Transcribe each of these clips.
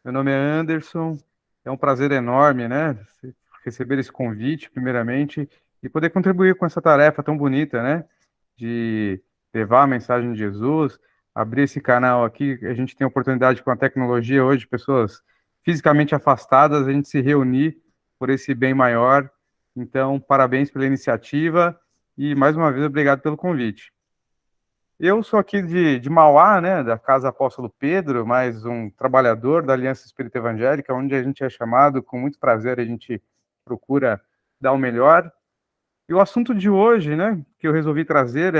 Meu nome é Anderson. É um prazer enorme, né, receber esse convite, primeiramente, e poder contribuir com essa tarefa tão bonita, né, de levar a mensagem de Jesus, abrir esse canal aqui. A gente tem a oportunidade com a tecnologia hoje, pessoas fisicamente afastadas, a gente se reunir por esse bem maior. Então, parabéns pela iniciativa e, mais uma vez, obrigado pelo convite. Eu sou aqui de Mauá, né, da Casa Apóstolo Pedro, mais um trabalhador da Aliança Espírita Evangélica, onde a gente é chamado, com muito prazer, a gente procura dar o melhor. E o assunto de hoje, né, que eu resolvi trazer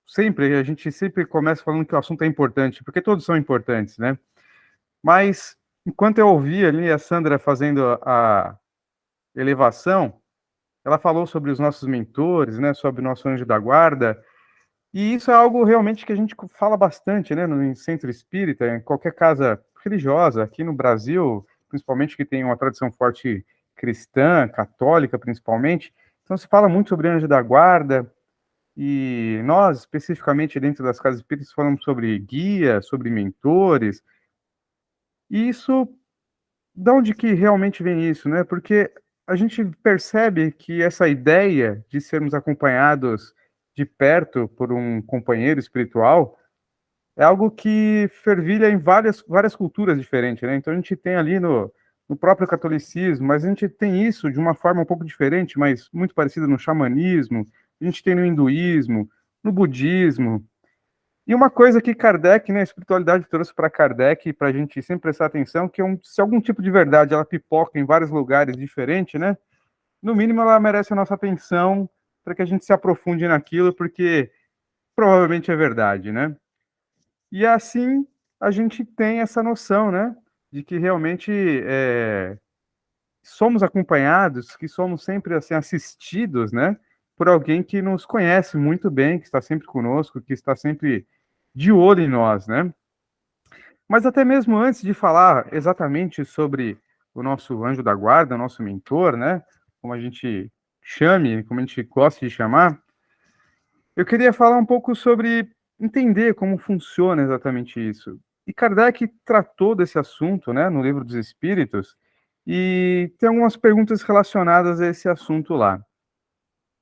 sempre, a gente sempre começa falando que o assunto é importante, porque todos são importantes, né? Mas, enquanto eu ouvi ali a Sandra fazendo a elevação, ela falou sobre os nossos mentores, né, sobre o nosso anjo da guarda. E isso é algo realmente que a gente fala bastante, né, no centro espírita, em qualquer casa religiosa, aqui no Brasil, principalmente que tem uma tradição forte cristã, católica principalmente. Então se fala muito sobre anjo da guarda, e nós, especificamente dentro das casas espíritas, falamos sobre guia, sobre mentores. E isso, de onde que realmente vem isso, né? Porque a gente percebe que essa ideia de sermos acompanhados de perto por um companheiro espiritual é algo que fervilha em várias culturas diferentes, né? Então a gente tem ali no próprio catolicismo, mas a gente tem isso de uma forma um pouco diferente, mas muito parecida no xamanismo, a gente tem no hinduísmo, no budismo. E uma coisa que Kardec, né, a espiritualidade trouxe para Kardec, para a gente sempre prestar atenção, que se algum tipo de verdade ela pipoca em vários lugares diferentes, né? No mínimo ela merece a nossa atenção para que a gente se aprofunde naquilo, porque provavelmente é verdade, né? E assim a gente tem essa noção, né, de que realmente somos acompanhados, que somos sempre assim assistidos, né, por alguém que nos conhece muito bem, que está sempre conosco, que está sempre de olho em nós, né? Mas até mesmo antes de falar exatamente sobre o nosso anjo da guarda, o nosso mentor, né, como a gente chame, como a gente gosta de chamar, eu queria falar um pouco sobre entender como funciona exatamente isso. E Kardec tratou desse assunto, né, no Livro dos Espíritos, e tem algumas perguntas relacionadas a esse assunto lá.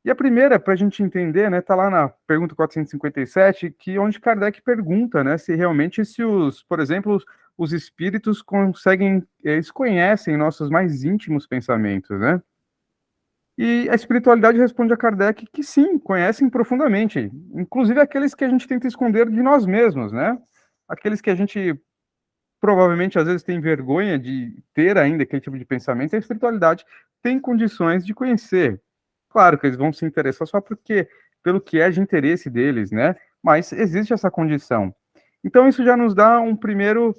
E a primeira, para a gente entender, né, está lá na pergunta 457, que onde Kardec pergunta, né, se realmente se por exemplo, os espíritos conseguem, eles conhecem nossos mais íntimos pensamentos, né? E a espiritualidade responde a Kardec que sim, conhecem profundamente, inclusive aqueles que a gente tenta esconder de nós mesmos, né? Aqueles que a gente provavelmente às vezes tem vergonha de ter ainda aquele tipo de pensamento, a espiritualidade tem condições de conhecer. Claro que eles vão se interessar só porque pelo que é de interesse deles, né? Mas existe essa condição. Então isso já nos dá um primeiro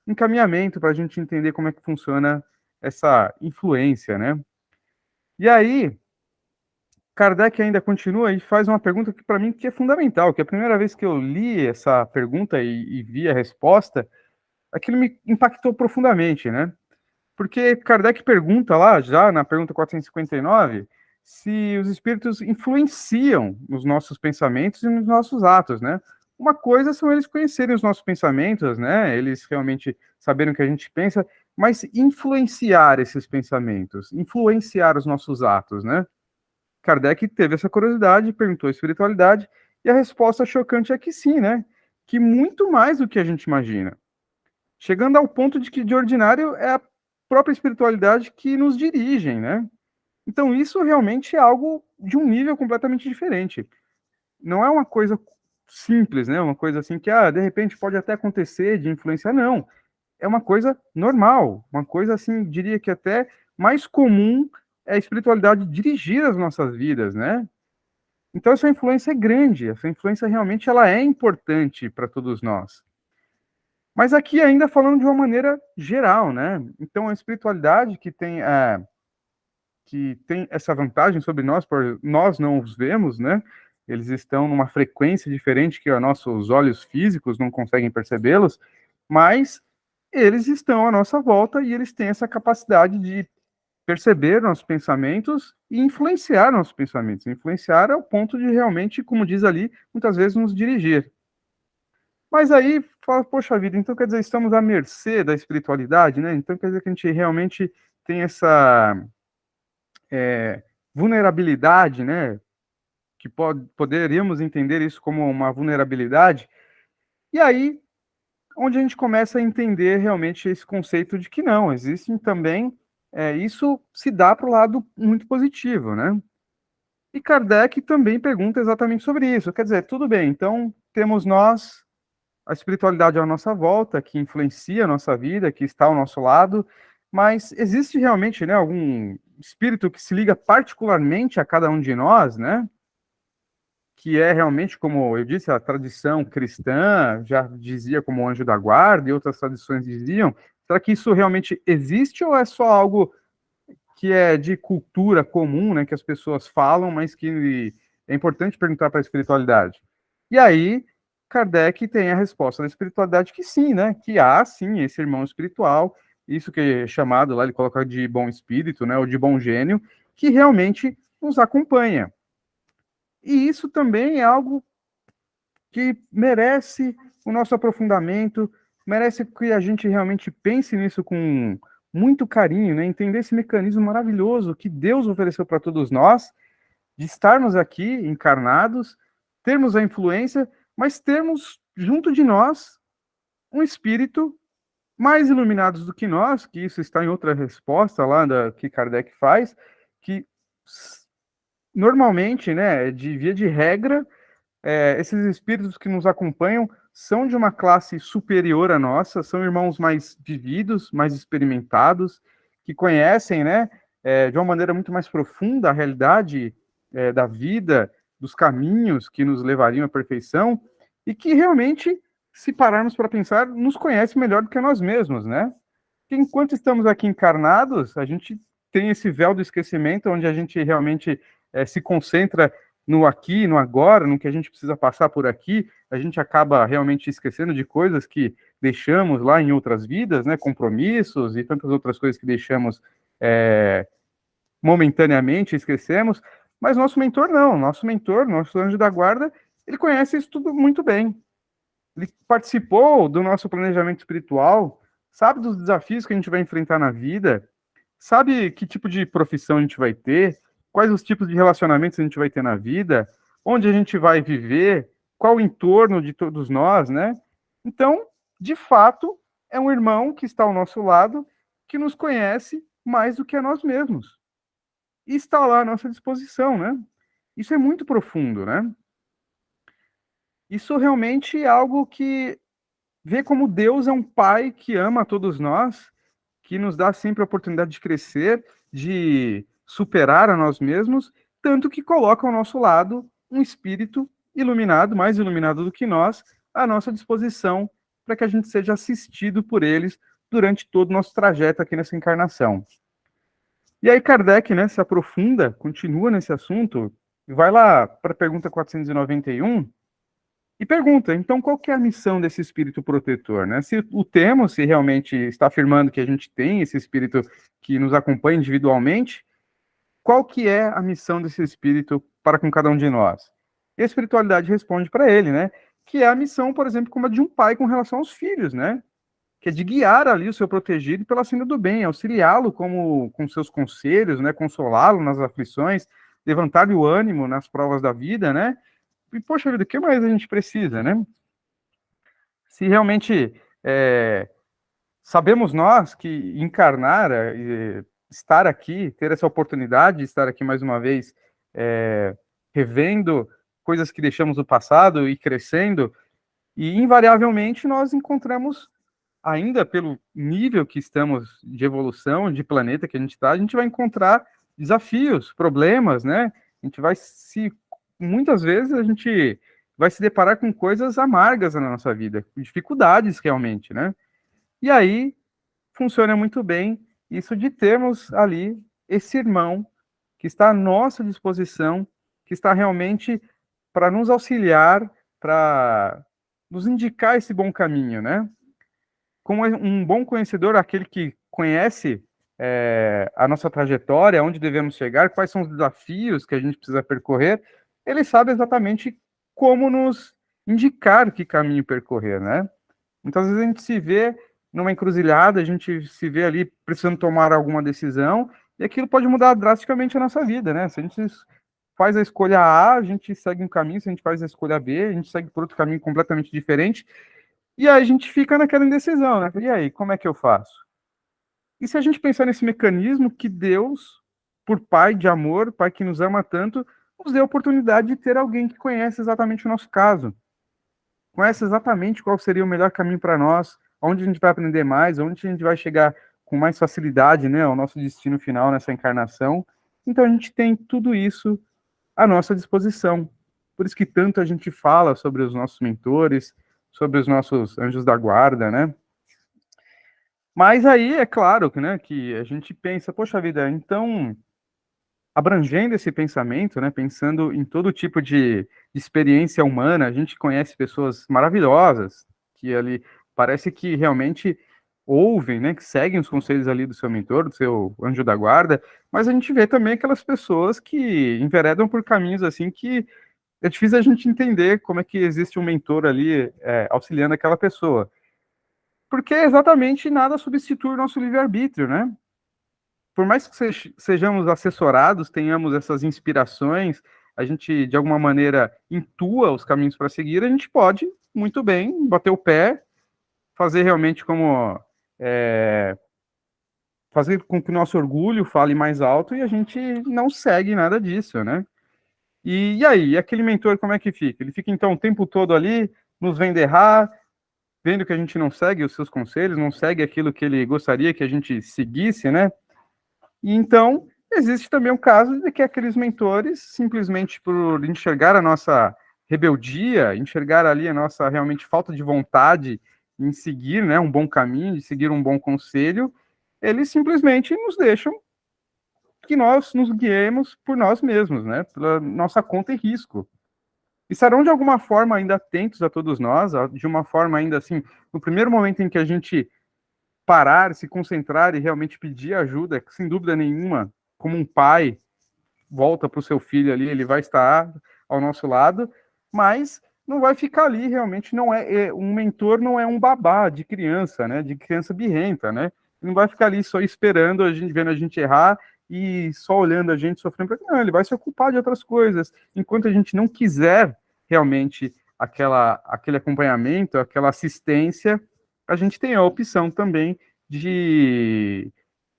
encaminhamento para a gente entender como é que funciona essa influência, né? E aí, Kardec ainda continua e faz uma pergunta que para mim que é fundamental, que a primeira vez que eu li essa pergunta e vi a resposta, aquilo me impactou profundamente, né? Porque Kardec pergunta lá, já na pergunta 459, se os espíritos influenciam nos nossos pensamentos e nos nossos atos, né? Uma coisa são eles conhecerem os nossos pensamentos, né? Eles realmente saberem o que a gente pensa, mas influenciar esses pensamentos, influenciar os nossos atos, né? Kardec teve essa curiosidade, perguntou a espiritualidade, e a resposta chocante é que sim, né? Que muito mais do que a gente imagina. Chegando ao ponto de que, de ordinário, é a própria espiritualidade que nos dirigem, né? Então, isso realmente é algo de um nível completamente diferente. Não é uma coisa simples, né? Uma coisa assim que, de repente pode até acontecer de influenciar, não. É uma coisa normal, uma coisa assim, diria que até mais comum é a espiritualidade dirigir as nossas vidas, né? Então essa influência é grande, essa influência realmente ela é importante para todos nós. Mas aqui ainda falando de uma maneira geral, né? Então a espiritualidade que tem essa vantagem sobre nós, por nós não os vemos, né? Eles estão numa frequência diferente que os nossos olhos físicos não conseguem percebê-los, mas eles estão à nossa volta e eles têm essa capacidade de perceber nossos pensamentos e influenciar nossos pensamentos. Influenciar ao ponto de realmente, como diz ali, muitas vezes nos dirigir. Mas aí, fala, poxa vida, então quer dizer, estamos à mercê da espiritualidade, né? Então quer dizer que a gente realmente tem essa vulnerabilidade, né? Que poderíamos entender isso como uma vulnerabilidade. E aí, onde a gente começa a entender realmente esse conceito de que não, existem também, isso se dá para o lado muito positivo, né? E Kardec também pergunta exatamente sobre isso. Quer dizer, tudo bem, então temos nós, a espiritualidade à nossa volta, que influencia a nossa vida, que está ao nosso lado, mas existe realmente, né, algum espírito que se liga particularmente a cada um de nós, né? Que é realmente, como eu disse, a tradição cristã já dizia como anjo da guarda, e outras tradições diziam. Será que isso realmente existe ou é só algo que é de cultura comum, né, que as pessoas falam, mas que é importante perguntar para a espiritualidade? E aí, Kardec tem a resposta da espiritualidade que sim, né, que há sim esse irmão espiritual, isso que é chamado lá, ele coloca de bom espírito, né, ou de bom gênio, que realmente nos acompanha. E isso também é algo que merece o nosso aprofundamento, merece que a gente realmente pense nisso com muito carinho, né? Entender esse mecanismo maravilhoso que Deus ofereceu para todos nós, de estarmos aqui encarnados, termos a influência, mas termos junto de nós um espírito mais iluminados do que nós, que isso está em outra resposta lá que Kardec faz, que normalmente, né, de via de regra, esses espíritos que nos acompanham são de uma classe superior à nossa, são irmãos mais vividos, mais experimentados, que conhecem, né, de uma maneira muito mais profunda a realidade da vida, dos caminhos que nos levariam à perfeição, e que realmente, se pararmos para pensar, nos conhece melhor do que nós mesmos, né? Porque enquanto estamos aqui encarnados, a gente tem esse véu do esquecimento, onde a gente realmente se concentra no aqui, no agora, no que a gente precisa passar por aqui, a gente acaba realmente esquecendo de coisas que deixamos lá em outras vidas, né, compromissos e tantas outras coisas que deixamos momentaneamente, esquecemos, mas nosso mentor não, nosso mentor, nosso anjo da guarda, ele conhece isso tudo muito bem. Ele participou do nosso planejamento espiritual, sabe dos desafios que a gente vai enfrentar na vida, sabe que tipo de profissão a gente vai ter, quais os tipos de relacionamentos a gente vai ter na vida, onde a gente vai viver, qual o entorno de todos nós, né? Então, de fato, é um irmão que está ao nosso lado, que nos conhece mais do que a nós mesmos. E está lá à nossa disposição, né? Isso é muito profundo, né? Isso realmente é algo que vê como Deus é um pai que ama a todos nós, que nos dá sempre a oportunidade de crescer, de superar a nós mesmos, tanto que coloca ao nosso lado um espírito iluminado, mais iluminado do que nós, à nossa disposição, para que a gente seja assistido por eles durante todo o nosso trajeto aqui nessa encarnação. E aí Kardec, né, se aprofunda, continua nesse assunto, e vai lá para a pergunta 491, e pergunta, então, qual que é a missão desse espírito protetor, né? Se o temos, se realmente está afirmando que a gente tem esse espírito que nos acompanha individualmente, qual que é a missão desse espírito para com cada um de nós? E a espiritualidade responde para ele, né? Que é a missão, por exemplo, como a de um pai com relação aos filhos, né? Que é de guiar ali o seu protegido pela senda do bem, auxiliá-lo com seus conselhos, né? Consolá-lo nas aflições, levantar-lhe o ânimo nas provas da vida, né? E, poxa vida, o que mais a gente precisa, né? Se realmente sabemos nós que encarnar, estar aqui, ter essa oportunidade de estar aqui mais uma vez, revendo coisas que deixamos no passado e crescendo, e invariavelmente nós encontramos, ainda pelo nível que estamos de evolução, de planeta que a gente está, a gente vai encontrar desafios, problemas, né? A gente vai muitas vezes a gente vai se deparar com coisas amargas na nossa vida, dificuldades realmente, né? E aí funciona muito bem isso de termos ali esse irmão que está à nossa disposição, que está realmente para nos auxiliar, para nos indicar esse bom caminho, né? Como um bom conhecedor, aquele que conhece a nossa trajetória, onde devemos chegar, quais são os desafios que a gente precisa percorrer, ele sabe exatamente como nos indicar que caminho percorrer, né? Muitas vezes a gente se vê numa encruzilhada, a gente se vê ali precisando tomar alguma decisão, e aquilo pode mudar drasticamente a nossa vida, né? Se a gente faz a escolha A, a gente segue um caminho, se a gente faz a escolha B, a gente segue por outro caminho completamente diferente, e aí a gente fica naquela indecisão, né? E aí, como é que eu faço? E se a gente pensar nesse mecanismo que Deus, por Pai de amor, Pai que nos ama tanto, nos deu a oportunidade de ter alguém que conhece exatamente o nosso caso, conhece exatamente qual seria o melhor caminho para nós, onde a gente vai aprender mais, onde a gente vai chegar com mais facilidade, né, ao nosso destino final nessa encarnação. Então a gente tem tudo isso à nossa disposição. Por isso que tanto a gente fala sobre os nossos mentores, sobre os nossos anjos da guarda, né? Mas aí é claro que, né, que a gente pensa, poxa vida, então abrangendo esse pensamento, né, pensando em todo tipo de experiência humana, a gente conhece pessoas maravilhosas que ali parece que realmente ouvem, né, que seguem os conselhos ali do seu mentor, do seu anjo da guarda, mas a gente vê também aquelas pessoas que enveredam por caminhos assim que é difícil a gente entender como é que existe um mentor ali auxiliando aquela pessoa. Porque exatamente nada substitui o nosso livre-arbítrio, né? Por mais que sejamos assessorados, tenhamos essas inspirações, a gente de alguma maneira intua os caminhos para seguir, a gente pode muito bem bater o pé, fazer realmente como fazer com que o nosso orgulho fale mais alto e a gente não segue nada disso, né? E aí, aquele mentor como é que fica? Ele fica então o tempo todo ali, nos vendo errar, vendo que a gente não segue os seus conselhos, não segue aquilo que ele gostaria que a gente seguisse, né? E então, existe também o caso de que aqueles mentores, simplesmente por enxergar a nossa rebeldia, enxergar ali a nossa realmente falta de vontade em seguir, né, um bom caminho, de seguir um bom conselho, eles simplesmente nos deixam que nós nos guiemos por nós mesmos, né, pela nossa conta e risco. E estarão de alguma forma ainda atentos a todos nós, de uma forma ainda assim, no primeiro momento em que a gente parar, se concentrar e realmente pedir ajuda, sem dúvida nenhuma, como um pai volta para o seu filho ali, ele vai estar ao nosso lado, mas não vai ficar ali realmente, não um mentor não é um babá de criança, né, de criança birrenta, né, ele não vai ficar ali só esperando a gente, vendo a gente errar e só olhando a gente sofrendo, não, ele vai se ocupar de outras coisas, enquanto a gente não quiser realmente aquele acompanhamento, aquela assistência, a gente tem a opção também de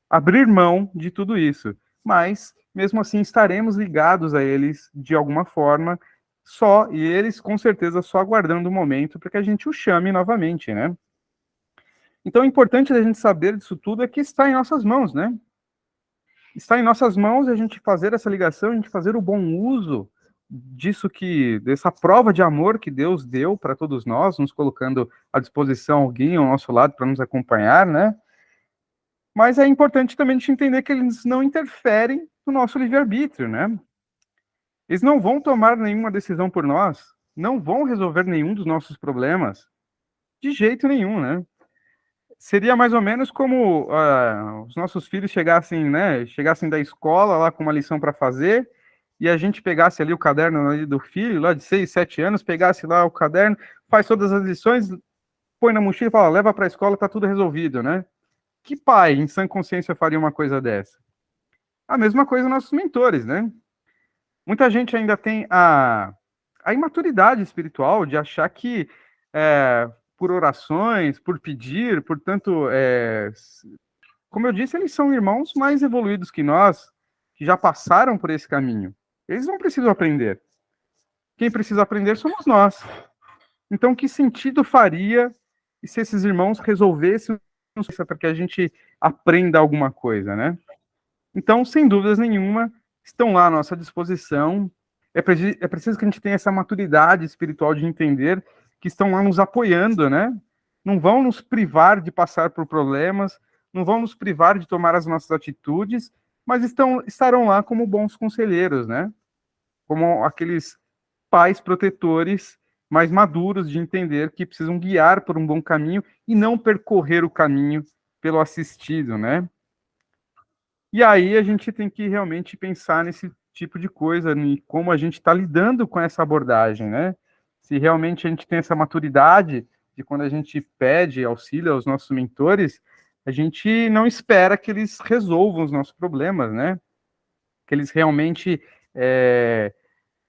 abrir mão de tudo isso. Mas, mesmo assim, estaremos ligados a eles de alguma forma, só, e eles com certeza só aguardando o momento para que a gente o chame novamente, né? Então, o importante da gente saber disso tudo é que está em nossas mãos, né? Está em nossas mãos a gente fazer essa ligação, a gente fazer o bom uso dessa prova de amor que Deus deu para todos nós, nos colocando à disposição alguém ao nosso lado para nos acompanhar, né? Mas é importante também a gente entender que eles não interferem no nosso livre-arbítrio, né? Eles não vão tomar nenhuma decisão por nós, não vão resolver nenhum dos nossos problemas, de jeito nenhum, né? Seria mais ou menos como os nossos filhos chegassem, né? Chegassem da escola lá com uma lição para fazer e a gente pegasse ali o caderno ali do filho, lá de 6, 7 anos, pegasse lá o caderno, faz todas as lições, põe na mochila e fala, leva para a escola, tá tudo resolvido, né? Que pai, em sã consciência, faria uma coisa dessa? A mesma coisa nossos mentores, né? Muita gente ainda tem a imaturidade espiritual de achar que por orações, por pedir, portanto, como eu disse, eles são irmãos mais evoluídos que nós, que já passaram por esse caminho. Eles não precisam aprender. Quem precisa aprender somos nós. Então, que sentido faria se esses irmãos resolvessem para que a gente aprenda alguma coisa, né? Então, sem dúvidas nenhuma, estão lá à nossa disposição. É preciso que a gente tenha essa maturidade espiritual de entender que estão lá nos apoiando, né? Não vão nos privar de passar por problemas, não vão nos privar de tomar as nossas atitudes, mas estarão lá como bons conselheiros, né? Como aqueles pais protetores mais maduros de entender que precisam guiar por um bom caminho e não percorrer o caminho pelo assistido, né? E aí a gente tem que realmente pensar nesse tipo de coisa, em como a gente está lidando com essa abordagem, né? se realmente a gente tem essa maturidade de quando a gente pede auxílio aos nossos mentores, a gente não espera que eles resolvam os nossos problemas, né? Que eles realmente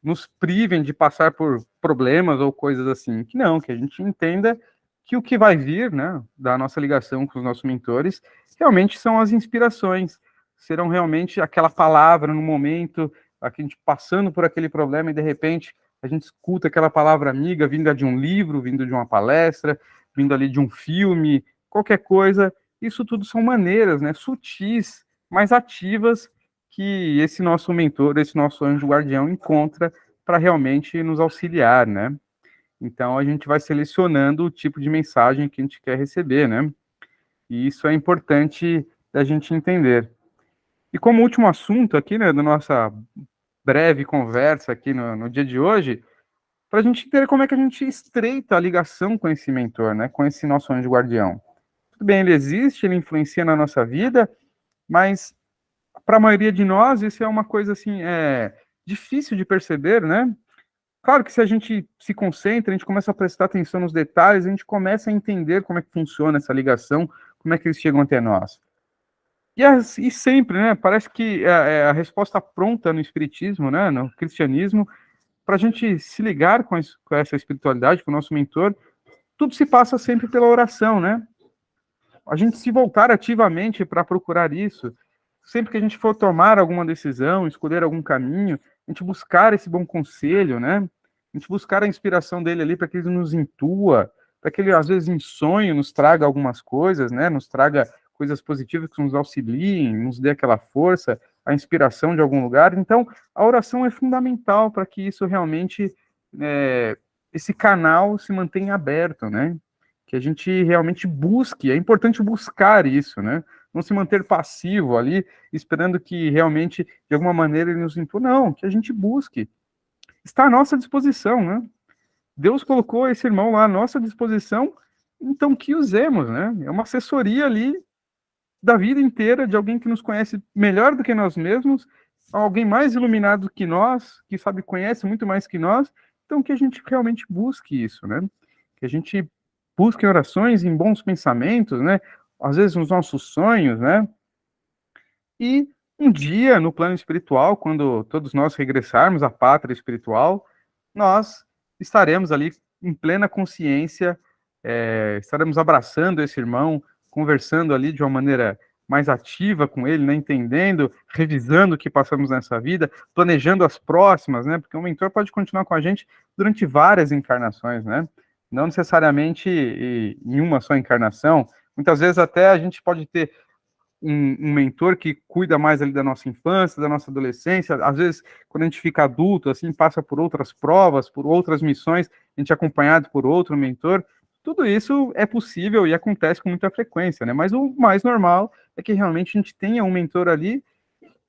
nos privem de passar por problemas ou coisas assim. Que não, que a gente entenda que o que vai vir, né, da nossa ligação com os nossos mentores, realmente são as inspirações, serão realmente aquela palavra no momento, a gente passando por aquele problema e de repente a gente escuta aquela palavra amiga vinda de um livro, vindo de uma palestra, vindo ali de um filme, qualquer coisa. Isso tudo são maneiras, né, sutis, mas ativas que esse nosso mentor, esse nosso anjo guardião encontra para realmente nos auxiliar, né? Então a gente vai selecionando o tipo de mensagem que a gente quer receber, né? E isso é importante da gente entender. E como último assunto aqui, né, da nossa breve conversa aqui no dia de hoje, para a gente entender como é que a gente estreita a ligação com esse mentor, né, com esse nosso anjo guardião. Tudo bem, ele existe, ele influencia na nossa vida, mas para a maioria de nós isso é uma coisa assim, difícil de perceber, né? Claro que se a gente se concentra, a gente começa a prestar atenção nos detalhes, a gente começa a entender como é que funciona essa ligação, como é que eles chegam até nós. E sempre, né? Parece que a resposta pronta no espiritismo, né? No cristianismo, para a gente se ligar com essa espiritualidade, com o nosso mentor, tudo se passa sempre pela oração, né? A gente se voltar ativamente para procurar isso, sempre que a gente for tomar alguma decisão, escolher algum caminho, a gente buscar esse bom conselho, né? A gente buscar a inspiração dele ali para que ele nos intua, para que ele, às vezes, em sonho, nos traga algumas coisas, né? Nos traga coisas positivas que nos auxiliem, nos dê aquela força, a inspiração de algum lugar. Então, a oração é fundamental para que isso realmente, esse canal se mantenha aberto, né? Que a gente realmente busque, é importante buscar isso, né? Não se manter passivo ali, esperando que realmente, de alguma maneira, ele nos impõe. Não, que a gente busque. Está à nossa disposição, né? Deus colocou esse irmão lá à nossa disposição, então que usemos, né? É uma assessoria ali da vida inteira de alguém que nos conhece melhor do que nós mesmos, alguém mais iluminado que nós, que sabe, conhece muito mais que nós, então que a gente realmente busque isso, né? Que a gente busque em orações, em bons pensamentos, né? Às vezes nos nossos sonhos, né? E um dia, no plano espiritual, quando todos nós regressarmos à pátria espiritual, nós estaremos ali em plena consciência, estaremos abraçando esse irmão, conversando ali de uma maneira mais ativa com ele, né, entendendo, revisando o que passamos nessa vida, planejando as próximas, né, porque o mentor pode continuar com a gente durante várias encarnações, né, não necessariamente em uma só encarnação, muitas vezes até a gente pode ter um mentor que cuida mais ali da nossa infância, da nossa adolescência, às vezes quando a gente fica adulto, assim, passa por outras provas, por outras missões, a gente é acompanhado por outro mentor, tudo isso é possível e acontece com muita frequência, né? Mas o mais normal é que realmente a gente tenha um mentor ali,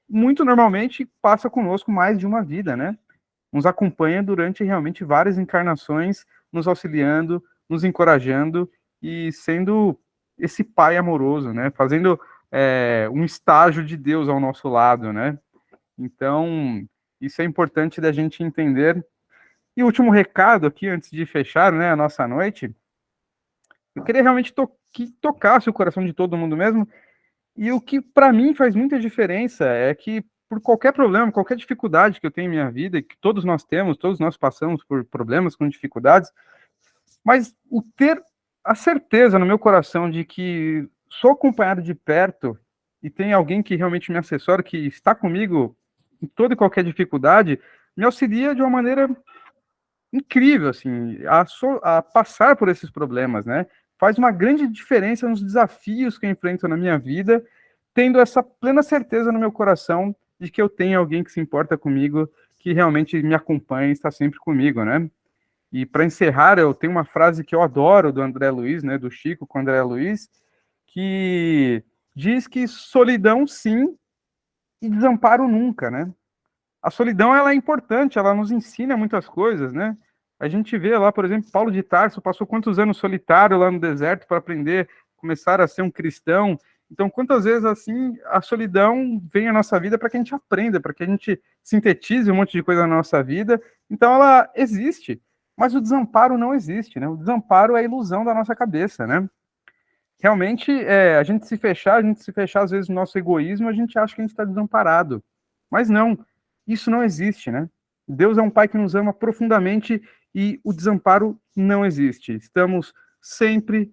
muito normalmente passa conosco mais de uma vida, né? Nos acompanha durante realmente várias encarnações, nos auxiliando, nos encorajando e sendo esse pai amoroso, né? Fazendo um estágio de Deus ao nosso lado, né? Então, isso é importante da gente entender. E o último recado aqui, antes de fechar, né, a nossa noite, eu queria realmente que tocasse o coração de todo mundo mesmo. E o que para mim faz muita diferença é que por qualquer problema, qualquer dificuldade que eu tenho em minha vida, que todos nós temos, todos nós passamos por problemas com dificuldades, mas o ter a certeza no meu coração de que sou acompanhado de perto e tem alguém que realmente me assessora, que está comigo em toda e qualquer dificuldade, me auxilia de uma maneira incrível, assim, a passar por esses problemas, né? Faz uma grande diferença nos desafios que eu enfrento na minha vida, tendo essa plena certeza no meu coração de que eu tenho alguém que se importa comigo, que realmente me acompanha e está sempre comigo, né? E para encerrar, eu tenho uma frase que eu adoro do André Luiz, né, do Chico com o André Luiz, que diz que solidão sim e desamparo nunca, né? A solidão ela é importante, ela nos ensina muitas coisas, né? A gente vê lá, por exemplo, Paulo de Tarso passou quantos anos solitário lá no deserto para aprender, começar a ser um cristão. Então, quantas vezes assim a solidão vem à nossa vida para que a gente aprenda, para que a gente sintetize um monte de coisa na nossa vida. Então, ela existe. Mas o desamparo não existe, né? O desamparo é a ilusão da nossa cabeça, né? Realmente, a gente se fechar, às vezes, no nosso egoísmo, a gente acha que a gente está desamparado. Mas não, isso não existe, né? Deus é um Pai que nos ama profundamente e o desamparo não existe. Estamos sempre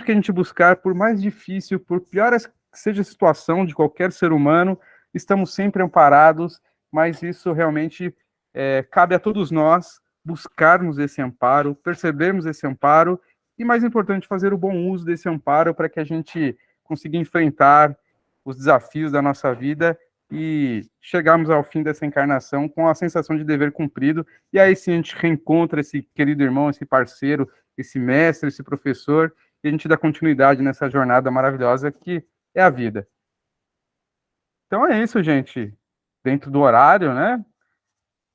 que a gente buscar, por mais difícil, por pior que seja a situação de qualquer ser humano, estamos sempre amparados, mas isso realmente cabe a todos nós buscarmos esse amparo, percebermos esse amparo e, mais importante, fazer o bom uso desse amparo para que a gente consiga enfrentar os desafios da nossa vida e chegarmos ao fim dessa encarnação com a sensação de dever cumprido. E aí sim a gente reencontra esse querido irmão, esse parceiro, esse mestre, esse professor, e a gente dá continuidade nessa jornada maravilhosa que é a vida. Então é isso, gente. Dentro do horário, né?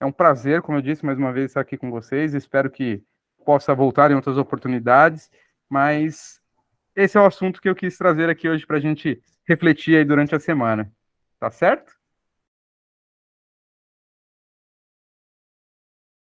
É um prazer, como eu disse, mais uma vez estar aqui com vocês. Espero que possa voltar em outras oportunidades, mas esse é o assunto que eu quis trazer aqui hoje para a gente refletir aí durante a semana. Tá certo?